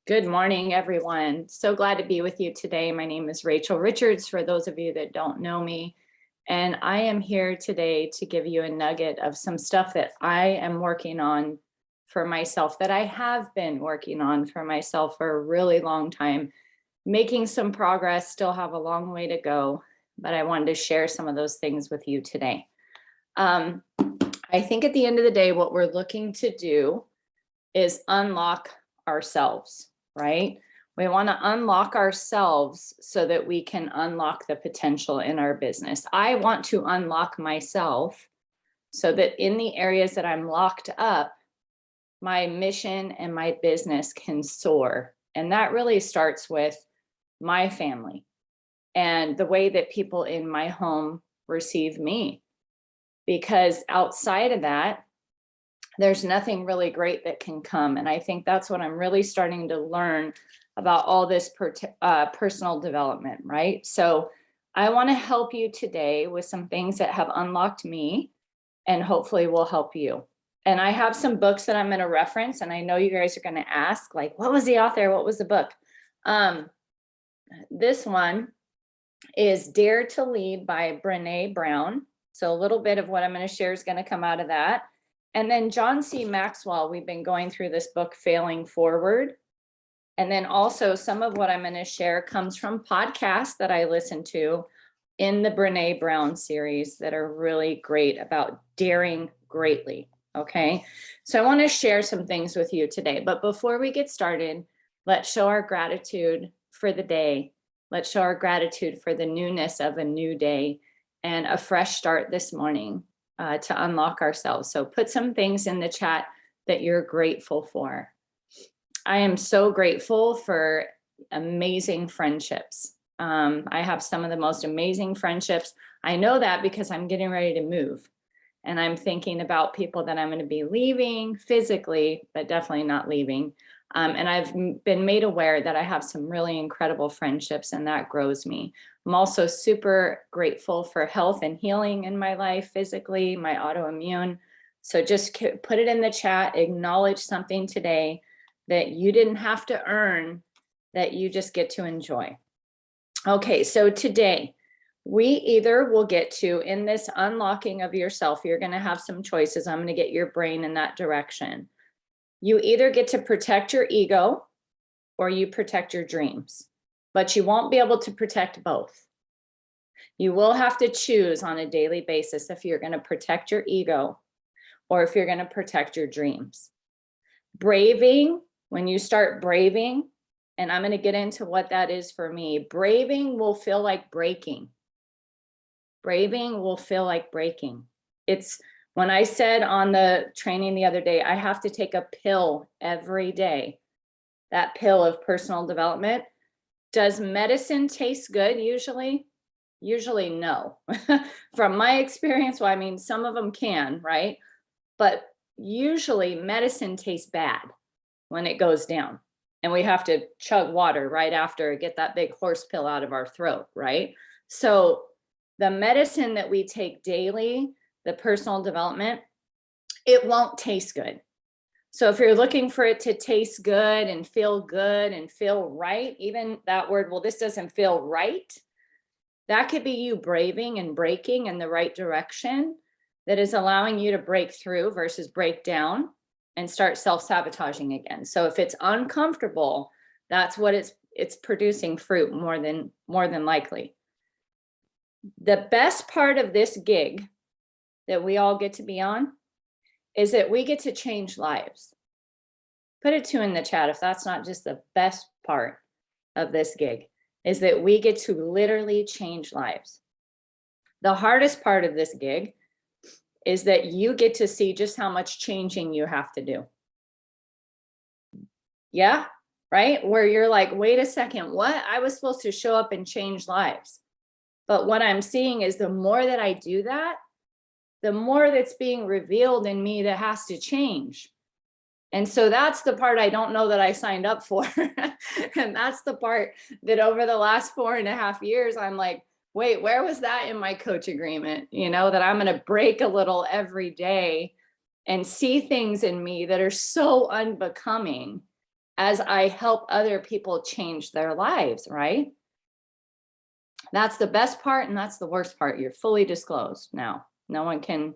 Good morning, everyone. So glad to be with you today. My name is Rachel Richards, for those of you that don't know me. And I am here today to give you a nugget of some stuff that I am working on for myself, that I have been working on for myself for a really long time, making some progress, still have a long way to go, but I wanted to share some of those things with you today. I think at the end of the day, what we're looking to do is unlock ourselves, right? We want to unlock ourselves so that we can unlock the potential in our business. I want to unlock myself so that in the areas that I'm locked up, my mission and my business can soar. And that really starts with my family and the way that people in my home receive me. Because outside of that, there's nothing really great that can come. And I think that's what I'm really starting to learn about all this personal development, right? So I want to help you today with some things that have unlocked me and hopefully will help you. And I have some books that I'm going to reference, and I know you guys are going to ask, like, what was the author? What was the book? This one is Dare to Lead by Brené Brown. So a little bit of what I'm going to share is going to come out of that. And then John C. Maxwell, we've been going through this book, Failing Forward. And then also some of what I'm going to share comes from podcasts that I listen to in the Brené Brown series that are really great about daring greatly. Okay. So I want to share some things with you today. But before we get started, let's show our gratitude for the day. Let's show our gratitude for the newness of a new day and a fresh start this morning. To unlock ourselves. So put some things in the chat that you're grateful for. I am so grateful for amazing friendships. I have some of the most amazing friendships. I know that because I'm getting ready to move and I'm thinking about people that I'm going to be leaving physically, but definitely not leaving. And I've been made aware that I have some really incredible friendships, and that grows me. I'm also super grateful for health and healing in my life, physically, my autoimmune. So just put it in the chat, acknowledge something today that you didn't have to earn, that you just get to enjoy. Okay, so today we either will get to, in this unlocking of yourself, you're going to have some choices. I'm going to get your brain in that direction. You either get to protect your ego or you protect your dreams, but you won't be able to protect both. You will have to choose on a daily basis if you're going to protect your ego or if you're going to protect your dreams. Braving, when you start braving, and I'm going to get into what that is for me, braving will feel like breaking. Braving will feel like breaking. It's when I said on the training the other day, I have to take a pill every day, that pill of personal development. Does medicine taste good usually? Usually no. From my experience, well, I mean, some of them can, right? But usually medicine tastes bad when it goes down. And we have to chug water right after, get that big horse pill out of our throat, right? So the medicine that we take daily, the personal development, it won't taste good. So if you're looking for it to taste good and feel right, even that word, well, this doesn't feel right. That could be you braving and breaking in the right direction that is allowing you to break through versus break down and start self-sabotaging again. So if it's uncomfortable, that's what it's producing fruit more than likely. The best part of this gig that we all get to be on is that we get to change lives. Put a 2 in the chat if that's not just the best part of this gig, is that we get to literally change lives. The hardest part of this gig is that you get to see just how much changing you have to do. Yeah, right? Where you're like, wait a second, what? I was supposed to show up and change lives. But what I'm seeing is the more that I do that, the more that's being revealed in me that has to change. And so that's the part I don't know that I signed up for. And that's the part that over the last 4.5 years, I'm like, wait, where was that in my coach agreement? You know, that I'm going to break a little every day and see things in me that are so unbecoming as I help other people change their lives, right? That's the best part, and that's the worst part. You're fully disclosed now. No one can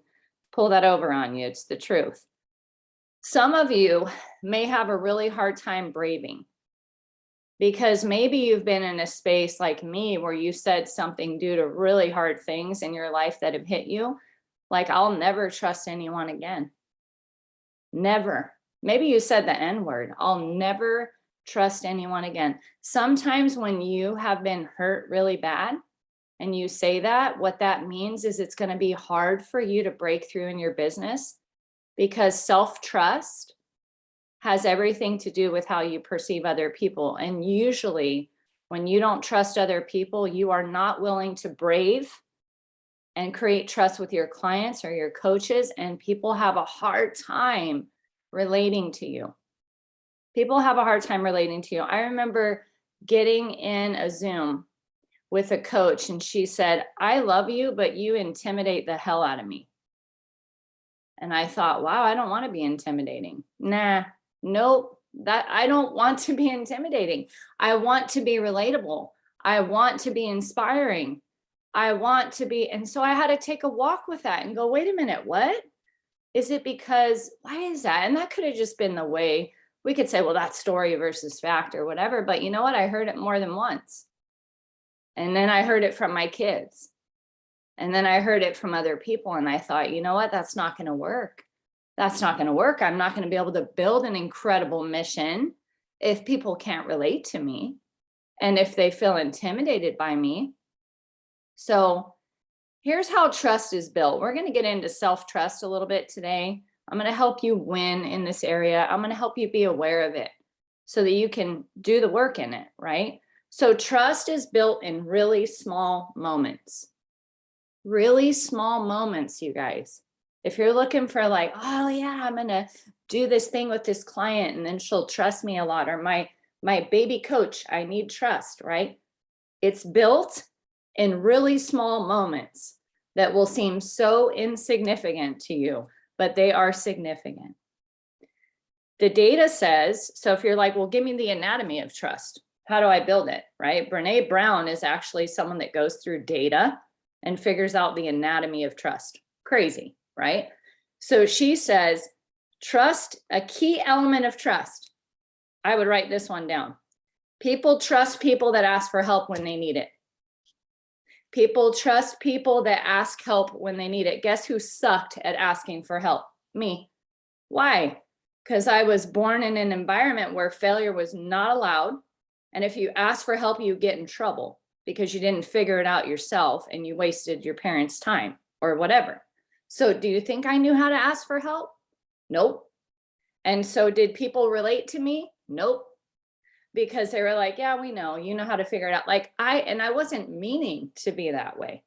pull that over on you. It's the truth. Some of you may have a really hard time braving because maybe you've been in a space like me where you said something due to really hard things in your life that have hit you. Like, I'll never trust anyone again. Never. Maybe you said the N word. I'll never trust anyone again. Sometimes when you have been hurt really bad and you say that, what that means is it's going to be hard for you to break through in your business, because self-trust has everything to do with how you perceive other people. And usually when you don't trust other people, you are not willing to brave and create trust with your clients or your coaches, and people have a hard time relating to you. People have a hard time relating to you. I remember getting in a Zoom with a coach and she said, "I love you, but you intimidate the hell out of me." And I thought, wow, I don't want to be intimidating. Nah, nope, that I don't want to be intimidating. I want to be relatable. I want to be inspiring. I want to be. And so I had to take a walk with that and go, wait a minute, what? Is it because, why is that? And that could have just been the way we could say, well, that's story versus fact or whatever. But you know what? I heard it more than once. And then I heard it from my kids. And then I heard it from other people. And I thought, you know what? That's not going to work. That's not going to work. I'm not going to be able to build an incredible mission if people can't relate to me and if they feel intimidated by me. So here's how trust is built. We're going to get into self-trust a little bit today. I'm going to help you win in this area. I'm going to help you be aware of it so that you can do the work in it, right? So trust is built in really small moments. Really small moments, you guys. If you're looking for like, oh yeah, I'm going to do this thing with this client and then she'll trust me a lot, or my baby coach, I need trust, right? It's built in really small moments that will seem so insignificant to you, but they are significant. The data says, so if you're like, well, give me the anatomy of trust. How do I build it, right? Brene Brown is actually someone that goes through data and figures out the anatomy of trust. Crazy, right? So she says, trust, a key element of trust. I would write this one down. People trust people that ask for help when they need it. People trust people that ask help when they need it. Guess who sucked at asking for help? Me. Why? Because I was born in an environment where failure was not allowed. And if you ask for help, you get in trouble because you didn't figure it out yourself and you wasted your parents' time or whatever. So do you think I knew how to ask for help? Nope. And so did people relate to me? Nope. Because they were like, yeah, we know, you know how to figure it out. Like I wasn't meaning to be that way.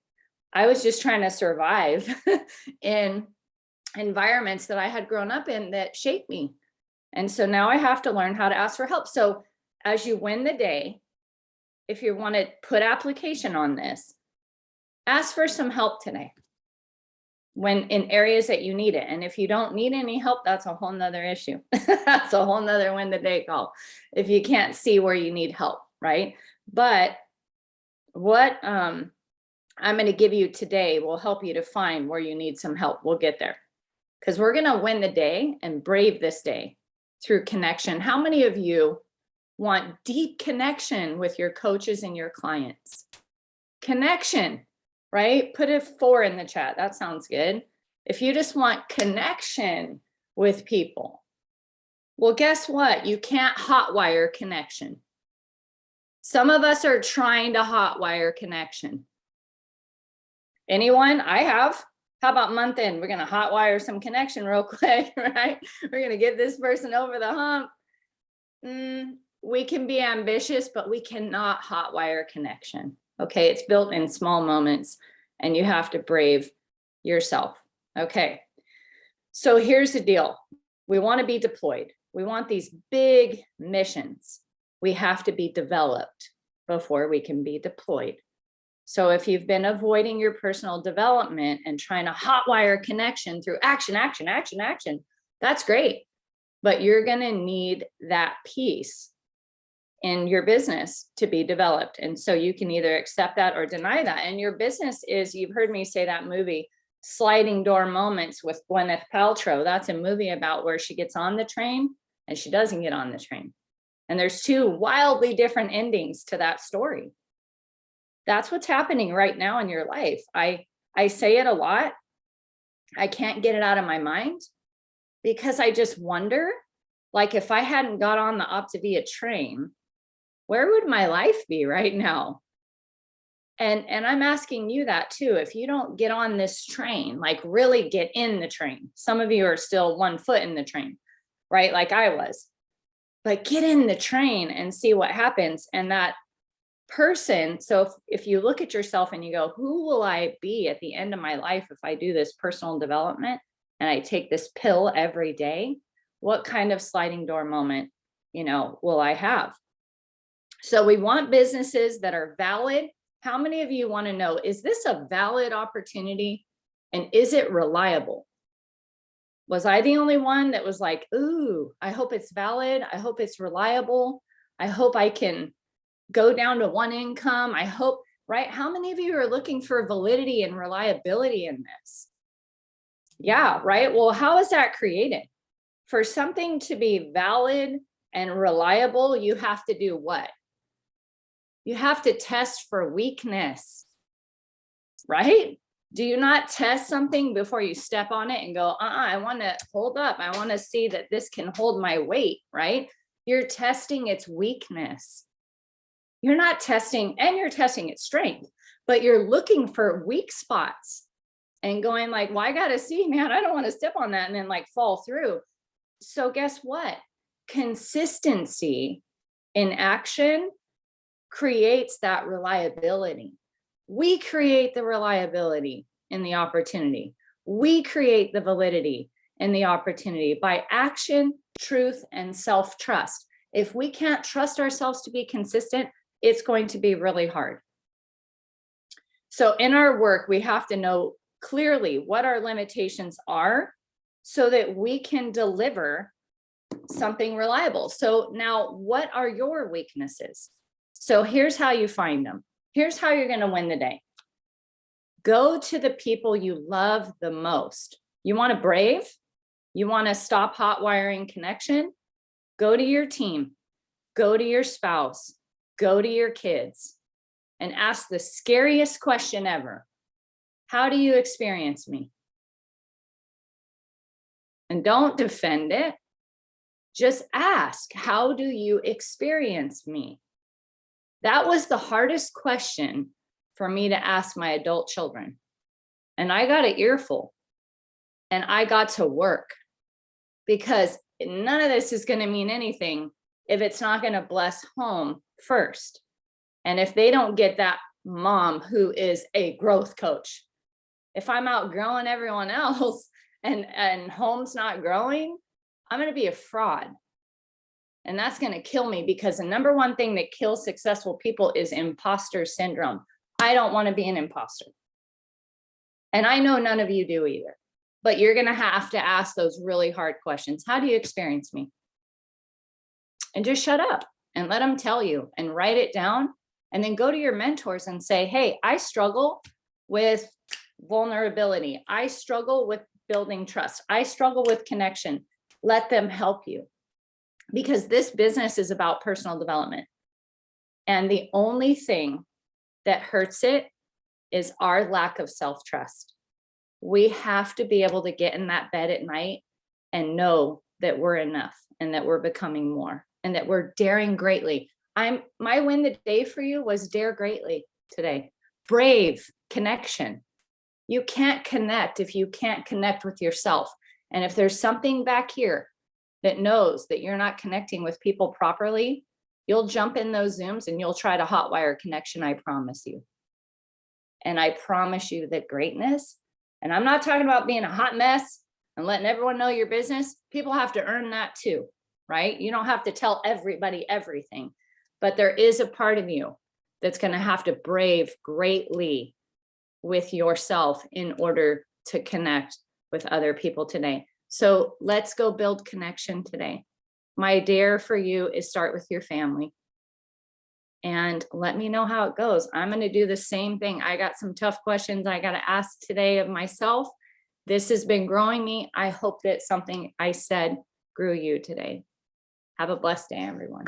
I was just trying to survive in environments that I had grown up in that shaped me. And so now I have to learn how to ask for help. So as you win the day, if you want to put application on this, ask for some help today when in areas that you need it. And if you don't need any help, that's a whole nother issue. That's a whole nother win the day call. If you can't see where you need help, right? But what I'm going to give you today will help you to find where you need some help. We'll get there because we're going to win the day and brave this day through connection. How many of you want deep connection with your coaches and your clients? Connection. Right? Put a 4 in the chat. That sounds good. If you just want connection with people, well, guess what? You can't hotwire connection. Some of us are trying to hotwire connection. Anyone? I have. How about month end? We're going to hotwire some connection real quick, right? We're going to get this person over the hump. We can be ambitious, but we cannot hotwire connection. Okay, it's built in small moments and you have to brave yourself. Okay, so here's the deal. We want to be deployed. We want these big missions. We have to be developed before we can be deployed. So if you've been avoiding your personal development and trying to hotwire connection through action, that's great. but you're going to need that piece in your business to be developed. And so you can either accept that or deny that. And your business is, you've heard me say that movie, Sliding Door Moments with Gwyneth Paltrow. That's a movie about where she gets on the train and she doesn't get on the train. And there's two wildly different endings to that story. That's what's happening right now in your life. I say it a lot. I can't get it out of my mind because I just wonder, like, if I hadn't got on the Optavia train, where would my life be right now? And I'm asking you that too. If you don't get on this train, like really get in the train, some of you are still 1 foot in the train, right? Like I was, but get in the train and see what happens. And that person, so if you look at yourself and you go, who will I be at the end of my life if I do this personal development and I take this pill every day? What kind of sliding door moment, will I have? So we want businesses that are valid. How many of you want to know, is this a valid opportunity and is it reliable? Was I the only one that was like, ooh, I hope it's valid. I hope it's reliable. I hope I can go down to one income. I hope, right? How many of you are looking for validity and reliability in this? Yeah, right. Well, how is that created? For something to be valid and reliable, you have to do what? You have to test for weakness, right? Do you not test something before you step on it and go, I want to hold up. I want to see that this can hold my weight, right? You're testing its weakness. You're not testing, and you're testing its strength, but you're looking for weak spots and going like, well, I got to see, man, I don't want to step on that and then like fall through. So guess what? Consistency in action creates that reliability. We create the reliability in the opportunity. We create the validity in the opportunity by action, truth, and self-trust. If we can't trust ourselves to be consistent, it's going to be really hard. So in our work, we have to know clearly what our limitations are so that we can deliver something reliable. So now, what are your weaknesses? So here's how you find them. Here's how you're going to win the day. Go to the people you love the most. You want to brave? You want to stop hot wiring connection? Go to your team. Go to your spouse. Go to your kids and ask the scariest question ever. How do you experience me? And don't defend it. Just ask, how do you experience me? That was the hardest question for me to ask my adult children. And I got an earful and I got to work, because none of this is going to mean anything if it's not going to bless home first. And if they don't get that mom who is a growth coach, if I'm outgrowing everyone else and home's not growing, I'm going to be a fraud. And that's going to kill me, because the number one thing that kills successful people is imposter syndrome. I don't want to be an imposter. And I know none of you do either, but you're going to have to ask those really hard questions. How do you experience me? And just shut up and let them tell you, and write it down, and then go to your mentors and say, hey, I struggle with vulnerability. I struggle with building trust. I struggle with connection. Let them help you, because this business is about personal development. And the only thing that hurts it is our lack of self-trust. We have to be able to get in that bed at night and know that we're enough, and that we're becoming more, and that we're daring greatly. My win the day for you was dare greatly today. Brave connection. You can't connect if you can't connect with yourself. And if there's something back here that knows that you're not connecting with people properly, you'll jump in those Zooms and you'll try to hotwire connection, I promise you. And I promise you that greatness, and I'm not talking about being a hot mess and letting everyone know your business. People have to earn that too, right? You don't have to tell everybody everything, but there is a part of you that's going to have to brave greatly with yourself in order to connect with other people today. So let's go build connection today. My dare for you is start with your family. And let me know how it goes. I'm going to do the same thing. I got some tough questions I got to ask today of myself. This has been growing me. I hope that something I said grew you today. Have a blessed day, everyone.